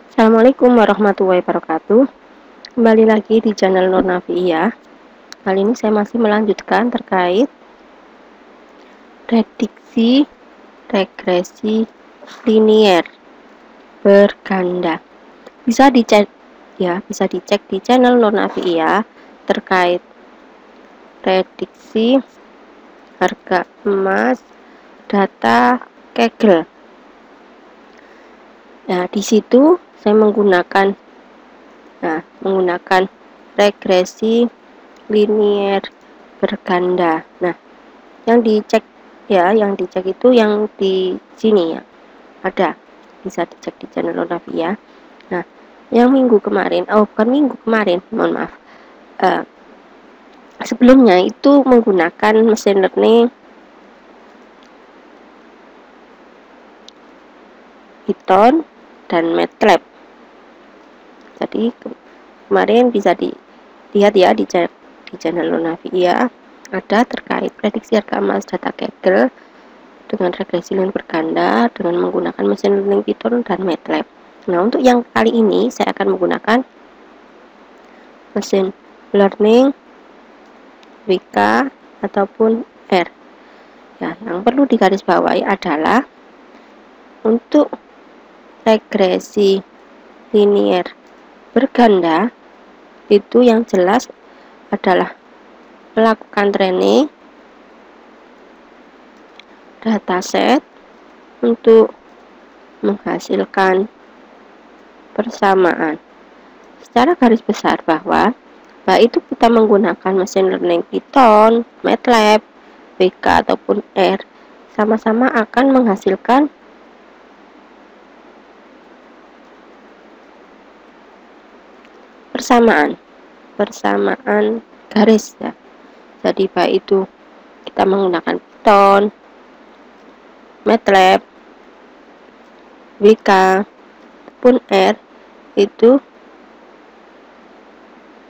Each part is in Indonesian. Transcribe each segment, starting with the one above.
Assalamualaikum warahmatullahi wabarakatuh. Kembali lagi di channel Nur Nafia. Kali ini saya masih melanjutkan terkait prediksi regresi linier berganda. Bisa dicek di channel Nur Nafia terkait prediksi harga emas data Kegel. Nah, di situ saya menggunakan regresi linier berganda. Nah, yang dicek itu yang di sini ya. Ada, bisa dicek di channel Navia. Nah, yang mohon maaf. Sebelumnya itu menggunakan mesin learning Python dan MATLAB. Jadi kemarin bisa dilihat ya di channel Navia ada terkait prediksi harga emas data Kegel dengan regresi linier berganda dengan menggunakan mesin learning Python dan MATLAB. Nah, untuk yang kali ini saya akan menggunakan mesin learning WK ataupun R. Ya, yang perlu digarisbawahi adalah untuk regresi linier berganda itu yang jelas adalah melakukan training dataset untuk menghasilkan persamaan. Secara garis besar bahwa itu kita menggunakan mesin learning Python, MATLAB, WK ataupun R sama-sama akan menghasilkan persamaan garis ya. Jadi baik itu kita menggunakan Python, MATLAB, WK pun R itu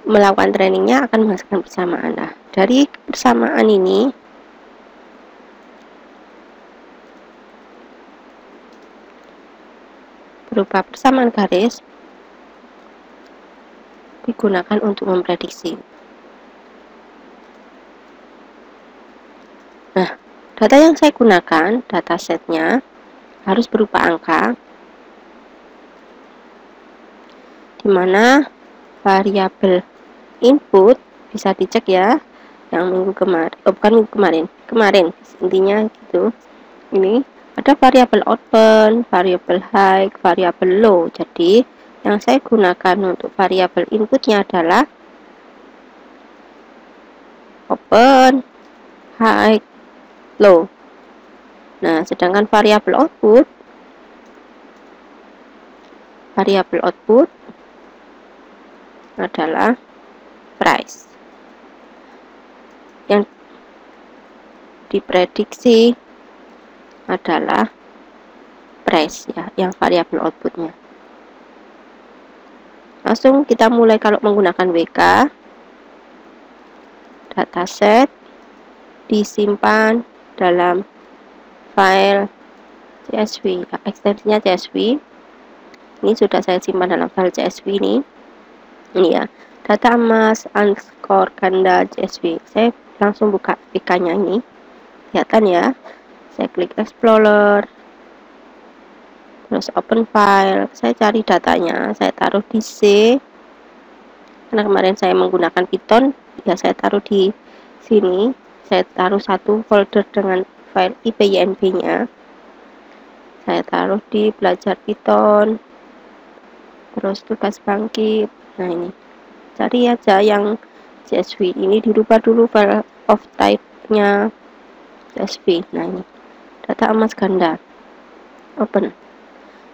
melakukan trainingnya akan menghasilkan persamaan. Nah, dari persamaan ini berupa persamaan garis digunakan untuk memprediksi. Nah, data yang saya gunakan, datasetnya harus berupa angka, di mana variabel input bisa dicek ya, yang kemarin intinya gitu. Ini ada variabel open, variabel high, variabel low. Jadi yang saya gunakan untuk variabel inputnya adalah open, high, low. Nah, sedangkan variabel output adalah price. Yang diprediksi adalah price ya, yang variabel outputnya. Langsung kita mulai kalau menggunakan WK, dataset disimpan dalam file CSV, ekstensinya CSV. Ini sudah saya simpan dalam file CSV ini ya, data emas underscore ganda CSV. Saya langsung buka WK-nya ini, kelihatan ya. Saya klik Explorer, terus open file, saya cari datanya, saya taruh di C, karena kemarin saya menggunakan Python ya, saya taruh di sini, saya taruh satu folder dengan file IPYNB nya, saya taruh di belajar Python, terus tugas bangkit. Nah, ini cari aja yang CSV ini, dirubah dulu file of type nya CSV. Nah, ini data emas ganda, open.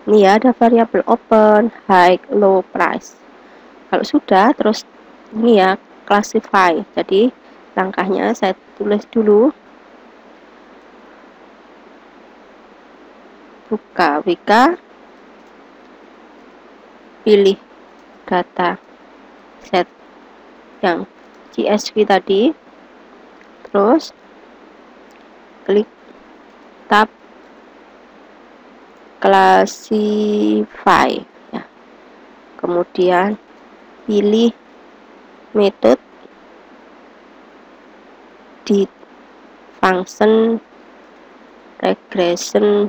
Ini ya, ada variabel open, high, low, price. Kalau sudah, terus ini ya, classify. Jadi langkahnya saya tulis dulu, buka WK, pilih data set yang CSV tadi, terus klik tab classify ya. kemudian pilih metode di function regression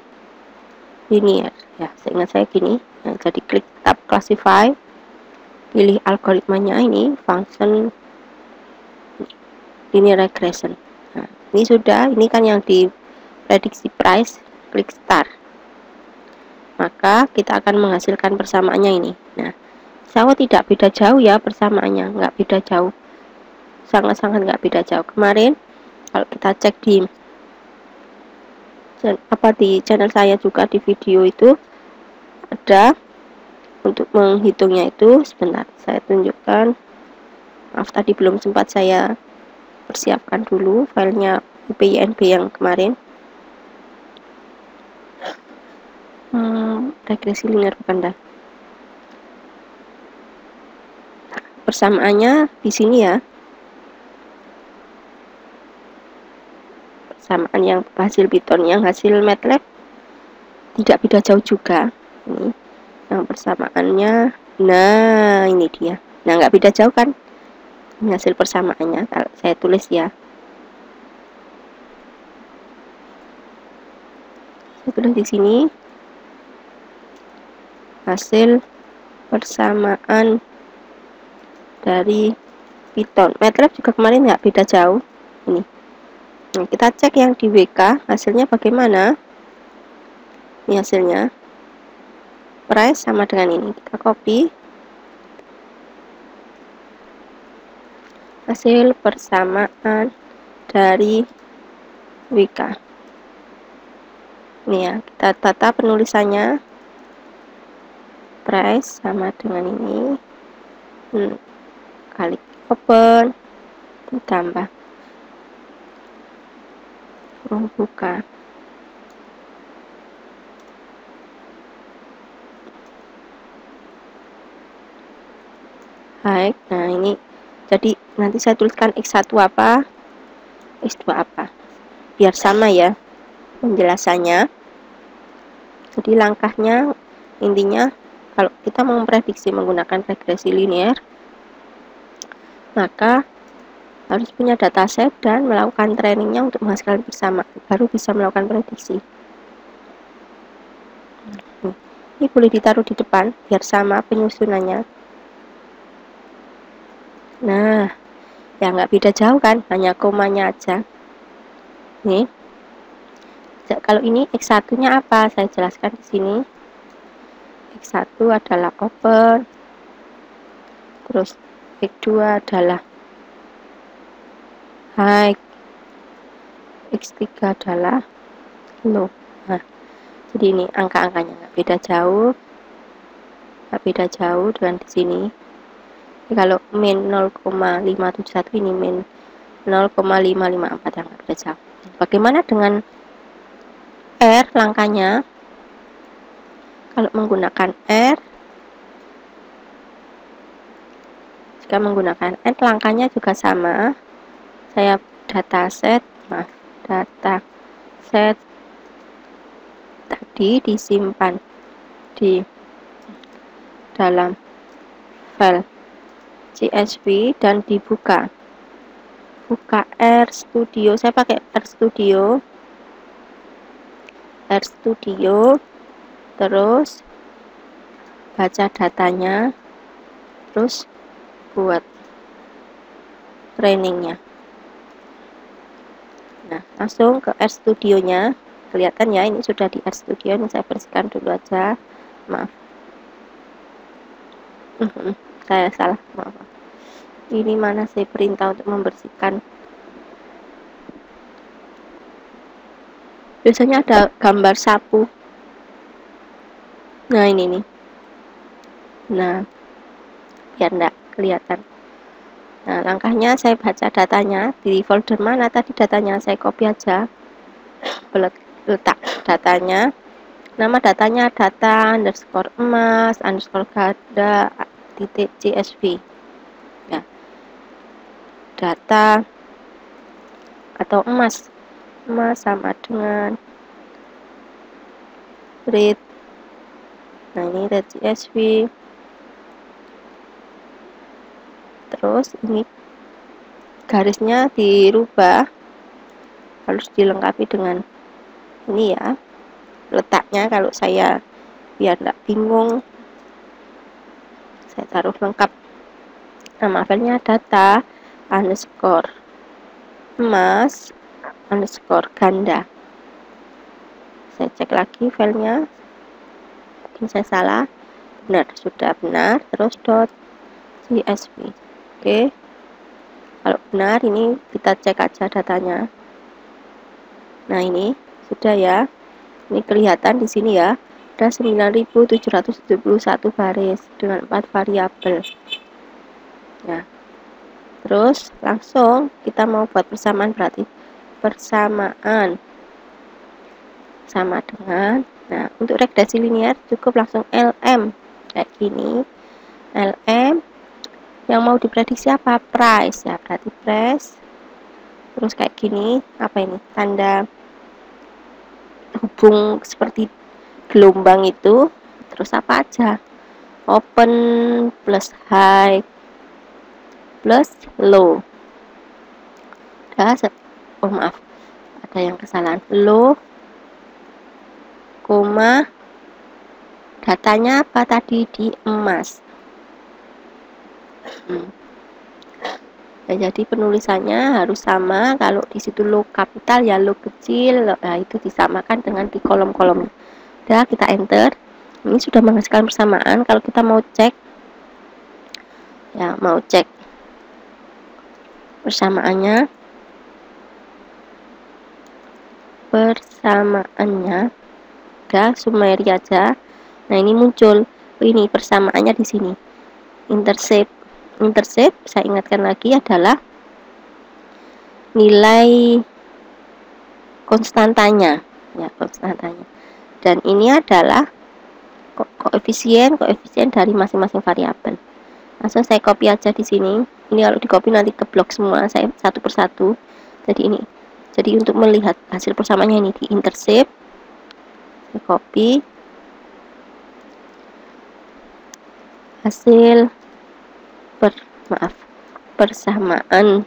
linear ya, seingat saya gini. Nah, jadi klik tab classify, pilih algoritmanya ini function linear regression. Nah, ini sudah, ini kan yang di prediksi price, klik start, maka kita akan menghasilkan persamaannya ini. Nah, insya tidak beda jauh ya persamaannya, nggak beda jauh, sangat-sangat nggak beda jauh. Kemarin kalau kita cek di channel saya juga, di video itu ada untuk menghitungnya itu. Sebentar saya tunjukkan, maaf tadi belum sempat saya persiapkan dulu filenya PYNB yang kemarin. Regresi linear bukan dah. Persamaannya di sini ya. Persamaan yang hasil Python, yang hasil MATLAB tidak beda jauh juga. Ini yang persamaannya. Nah, ini dia. Nah, nggak beda jauh kan? Ini hasil persamaannya. Kalau saya tulis ya. Saya tulis di sini. Hasil persamaan dari Python. MATLAB juga kemarin nggak beda jauh. Ini. Nah, kita cek yang di WK, hasilnya bagaimana? Ini hasilnya. Price sama dengan ini. Kita copy. Hasil persamaan dari WK. Ini ya, kita tata penulisannya. Price sama dengan ini. Kali open, ditambah buka. Baik, nah ini jadi nanti saya tuliskan X1 apa, X2 apa, biar sama ya penjelasannya. Jadi langkahnya intinya kalau kita mau memprediksi menggunakan regresi linear, maka harus punya dataset dan melakukan trainingnya untuk menghasilkan persamaan, baru bisa melakukan prediksi. Ini boleh ditaruh di depan biar sama penyusunannya. Nah, ya nggak beda jauh kan, hanya komanya aja. Nih, kalau ini X1 nya apa, saya jelaskan di sini. X1 adalah open, terus X2 adalah high, X3 adalah low. Nah, jadi ini angka-angkanya nggak beda jauh, dengan di sini. Jadi kalau min 0,571 ini min 0,554 yang nggak beda jauh. Bagaimana dengan R langkahnya? Kalau menggunakan R, jika menggunakan N langkahnya juga sama. Saya dataset tadi disimpan di dalam file CSV dan dibuka. Buka RStudio, saya pakai RStudio, terus baca datanya, terus buat trainingnya. Nah, langsung ke RStudio nya, kelihatan ya, ini sudah di RStudio. Ini saya bersihkan dulu aja, maaf, saya salah, maaf. Ini mana sih perintah untuk membersihkan? Biasanya ada gambar sapu. Nah, ini nih. Nah, biar enggak kelihatan. Nah, langkahnya saya baca datanya di folder mana tadi datanya, saya copy aja, letak datanya, nama datanya data underscore emas underscore gada titik CSV ya, data atau emas sama dengan rate. Nah, ini rate CSV terus ini garisnya dirubah, harus dilengkapi dengan ini ya letaknya. Kalau saya biar nggak bingung, saya taruh lengkap. Nama filenya data underscore emas underscore ganda. Saya cek lagi filenya, mungkin saya salah. Benar, sudah benar. Terus .csv. Oke, kalau benar ini kita cek aja datanya. Nah ini sudah ya, ini kelihatan di sini ya, ada 9771 baris dengan 4 variabel. Nah terus langsung kita mau buat persamaan, berarti persamaan sama dengan, nah untuk regresi linear cukup langsung lm kayak gini. LM yang mau diprediksi apa? Price ya, berarti price. Terus kayak gini, apa ini? Tanda hubung seperti gelombang itu. Terus apa aja? Open plus high plus low. Oh maaf, ada yang kesalahan. Low, koma, datanya apa tadi? Di emas. Ya, jadi penulisannya harus sama. Kalau di situ lo kapital ya lo kecil, nah itu disamakan dengan di kolom-kolomnya. Udah, kita enter. Ini sudah menghasilkan persamaan. Kalau kita mau cek, ya mau cek persamaannya, udah summary aja. Nah ini muncul, ini persamaannya di sini. Intercept, saya ingatkan lagi, adalah nilai konstantanya ya, konstantanya. Dan ini adalah koefisien dari masing-masing variabel. Langsung saya copy aja di sini. Ini kalau di copy nanti ke blok semua, saya satu persatu. Jadi ini, jadi untuk melihat hasil persamaannya ini di intercept, saya copy hasil persamaan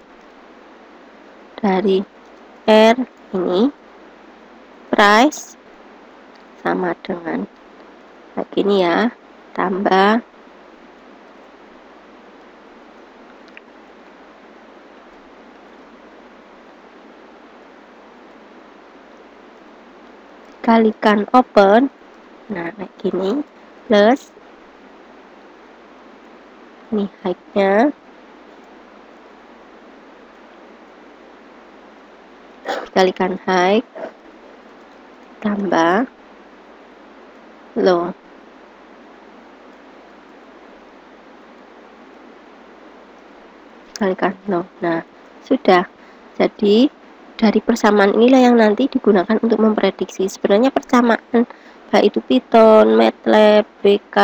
dari R ini, price sama dengan kayak gini ya, tambah kalikan open, nah kayak gini, plus ini high-nya dikalikan high tambah low. Kalikan low. Nah, sudah. Jadi dari persamaan inilah yang nanti digunakan untuk memprediksi. Sebenarnya persamaan baik itu Python, MATLAB, BK,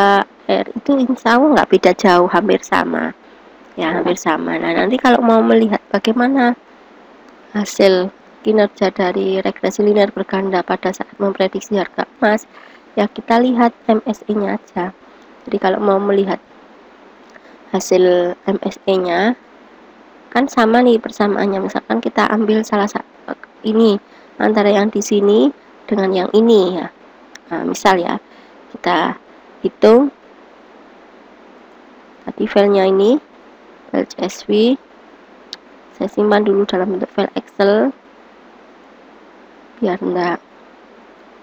R itu insya Allah nggak beda jauh, hampir sama. Ya, hampir sama. Nah, nanti kalau mau melihat bagaimana hasil kinerja dari regresi linear berganda pada saat memprediksi harga emas, ya kita lihat MSE-nya aja. Jadi kalau mau melihat hasil MSE-nya, kan sama nih persamaannya. Misalkan kita ambil salah satu ini antara yang di sini dengan yang ini ya. Nah, misal ya, kita hitung tadi filenya ini, file CSV, saya simpan dulu dalam bentuk file Excel biar enggak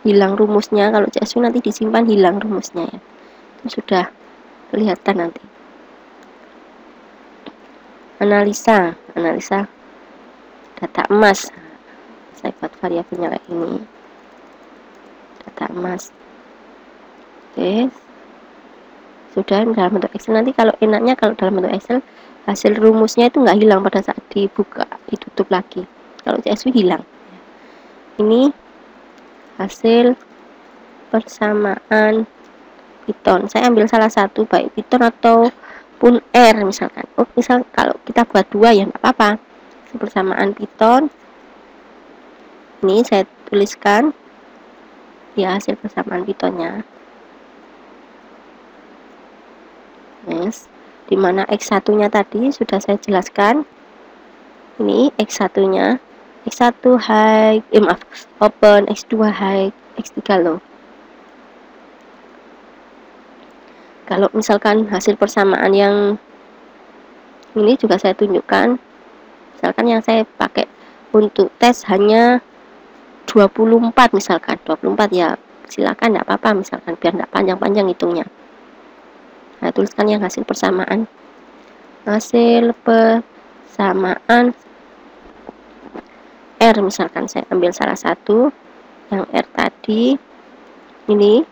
hilang rumusnya. Kalau CSV nanti disimpan hilang rumusnya ya, itu sudah kelihatan nanti. Analisa data emas, saya buat variabelnya kayak ini, data emas. Oke, sudah dalam bentuk Excel. Nanti kalau enaknya kalau dalam bentuk Excel hasil rumusnya itu nggak hilang pada saat dibuka, ditutup lagi. Kalau CSV hilang. Ini hasil persamaan Python. Saya ambil salah satu, baik Python ataupun R misalkan. Oh, misal kalau kita buat dua ya nggak apa-apa. Persamaan Python. Ini saya tuliskan ya hasil persamaan Pythonnya. Yes. dimana X1 nya tadi sudah saya jelaskan. Ini X1 nya, X1 high, open, X2 high, X3 low. Kalau misalkan hasil persamaan yang ini juga saya tunjukkan, misalkan yang saya pakai untuk tes hanya 24 misalkan, 24 ya silakan, tidak apa-apa, misalkan biar tidak panjang-panjang hitungnya. Nah, tuliskan yang hasil persamaan. Hasil persamaan R, misalkan saya ambil salah satu yang R tadi ini.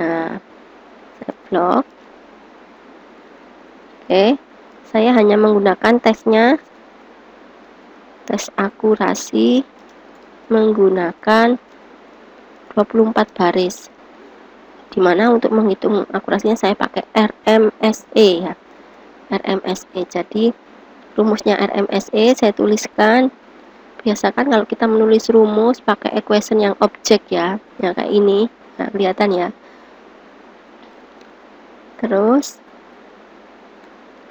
Nah, saya blok. Oke, saya hanya menggunakan tesnya, tes akurasi menggunakan 24 baris, dimana untuk menghitung akurasinya saya pakai RMSE ya, RMSE. Jadi rumusnya RMSE saya tuliskan. Biasakan kalau kita menulis rumus pakai equation yang objek ya, yang kayak ini. Nah, kelihatan ya. Terus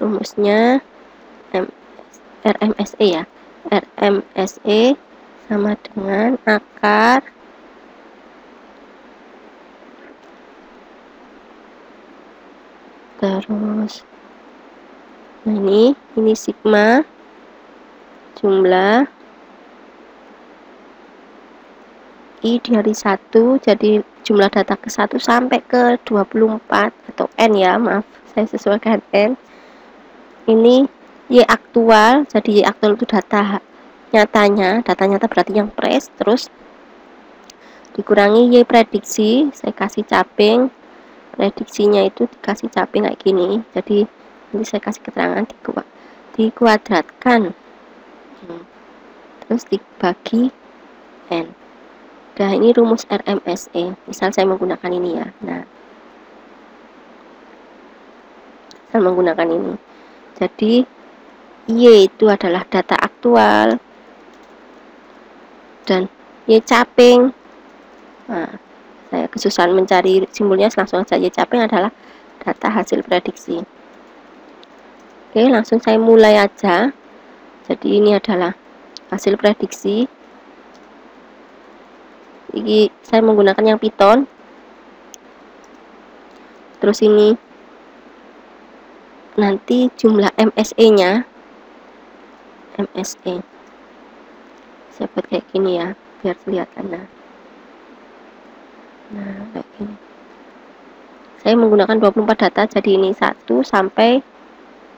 rumusnya RMSE ya, RMSE sama dengan akar terus nah ini sigma jumlah I dari 1, jadi jumlah data ke 1 sampai ke 24 atau N ya, maaf saya sesuaikan N. Ini Y aktual, jadi Y aktual itu data nyatanya, data nyata berarti yang pres, terus dikurangi Y prediksi, saya kasih caping, prediksinya itu dikasih caping kayak gini, jadi nanti saya kasih keterangan dikuadratkan, terus dibagi N. Nah, ini rumus RMSE, misal saya menggunakan ini ya. Nah, saya menggunakan ini, jadi Y itu adalah data aktual dan Y caping. Nah, saya kesusahan mencari simbolnya, langsung saja Y caping adalah data hasil prediksi. Oke, langsung saya mulai aja. Jadi ini adalah hasil prediksi. Ini saya menggunakan yang Python. Terus ini nanti jumlah MSE-nya, MSE. Saya buat kayak gini ya, biar kelihatan. Nah, kayak gini. Saya menggunakan 24 data, jadi ini 1 sampai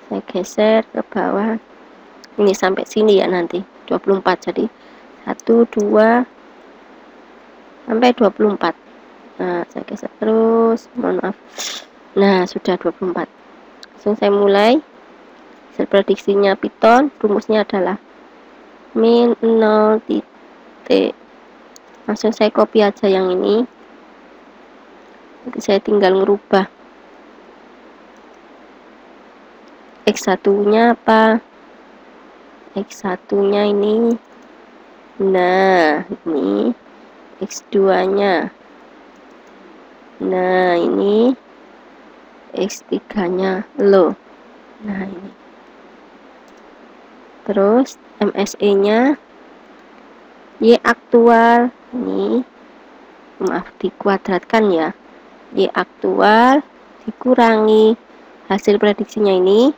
saya geser ke bawah. Ini sampai sini ya nanti 24. Jadi 1 2 sampai 24. Nah, saya geser terus, mohon maaf. Nah, sudah 24. Langsung saya mulai. Hasil prediksinya Python, rumusnya adalah min 0 titik. Langsung saya copy aja yang ini. Nanti saya tinggal ngerubah X1 nya apa, X1 nya ini, nah ini X2 nya, nah ini X3 nya low, nah ini. Terus MSE nya Y aktual, ini maaf dikuadratkan ya, Y aktual dikurangi hasil prediksinya ini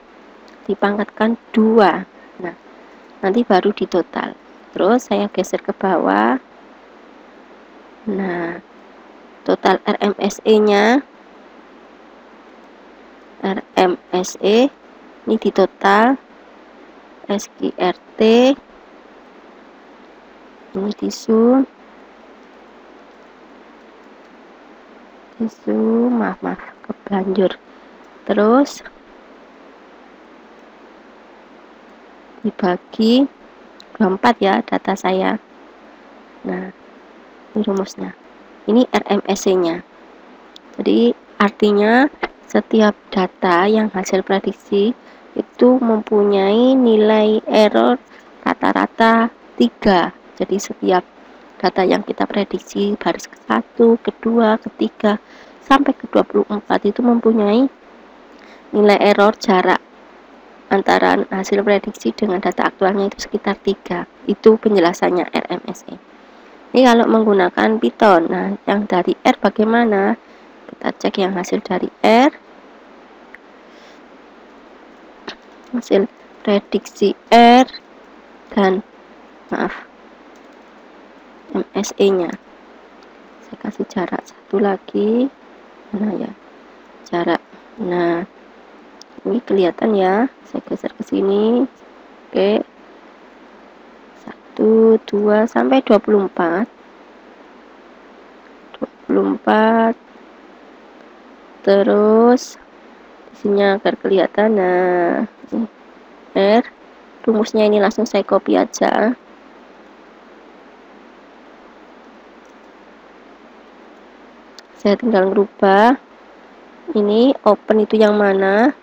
dipangkatkan 2. Nah, nanti baru ditotal. Terus saya geser ke bawah. Nah, total RMSE-nya, RMSE ini ditotal, SQRT ini di zoom, maaf kebanjur. Terus dibagi 24 ya data saya. Nah, ini rumusnya. Ini RMSE-nya. Jadi artinya setiap data yang hasil prediksi itu mempunyai nilai error rata-rata 3. Jadi setiap data yang kita prediksi baris ke-1, kedua, ketiga sampai ke 24 itu mempunyai nilai error jarak antara hasil prediksi dengan data aktualnya itu sekitar 3. Itu penjelasannya RMSE. Ini kalau menggunakan Python. Nah, yang dari R bagaimana? Kita cek yang hasil dari R. Hasil prediksi R dan MSE-nya. Saya kasih jarak satu lagi. Nah ya, jarak. Nah, ini kelihatan ya. Saya geser ke sini. Oke. 1, 2 sampai 24. 24. Terus di sini agar kelihatan. Nah, R rumusnya ini langsung saya copy aja. Saya tinggal merubah. Ini open itu yang mana?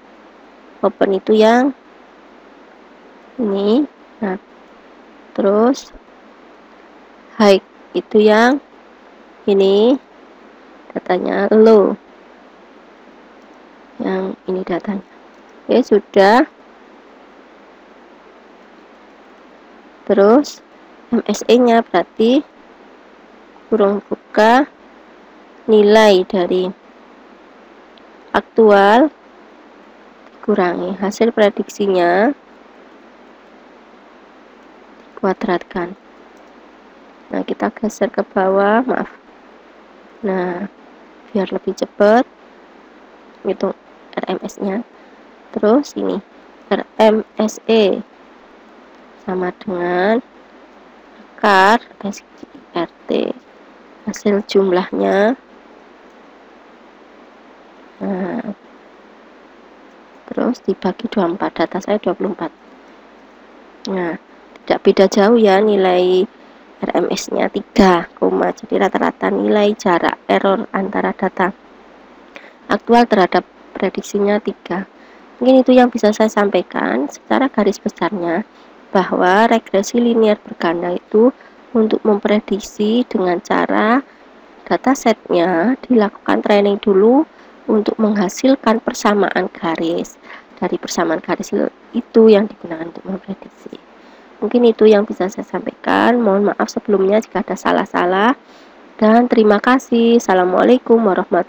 Open itu yang ini. Nah, terus high itu yang ini, datanya low yang ini datanya. Oke, sudah. Terus MSE nya berarti kurung buka nilai dari aktual dikurangi hasil prediksinya dikuadratkan. Nah, kita geser ke bawah, maaf. Nah, biar lebih cepat hitung RMS-nya. Terus ini RMSE sama dengan akar SGRT, hasil jumlahnya. Nah, terus dibagi 24, data saya 24. Nah, tidak beda jauh ya, nilai RMS-nya 3, jadi rata-rata nilai jarak error antara data aktual terhadap prediksinya 3. Mungkin itu yang bisa saya sampaikan secara garis besarnya, bahwa regresi linear berganda itu untuk memprediksi dengan cara datasetnya dilakukan training dulu untuk menghasilkan persamaan garis. Dari persamaan garis itu yang digunakan untuk memprediksi. Mungkin itu yang bisa saya sampaikan. Mohon maaf sebelumnya jika ada salah-salah. Dan terima kasih. Assalamualaikum warahmatullahi wabarakatuh.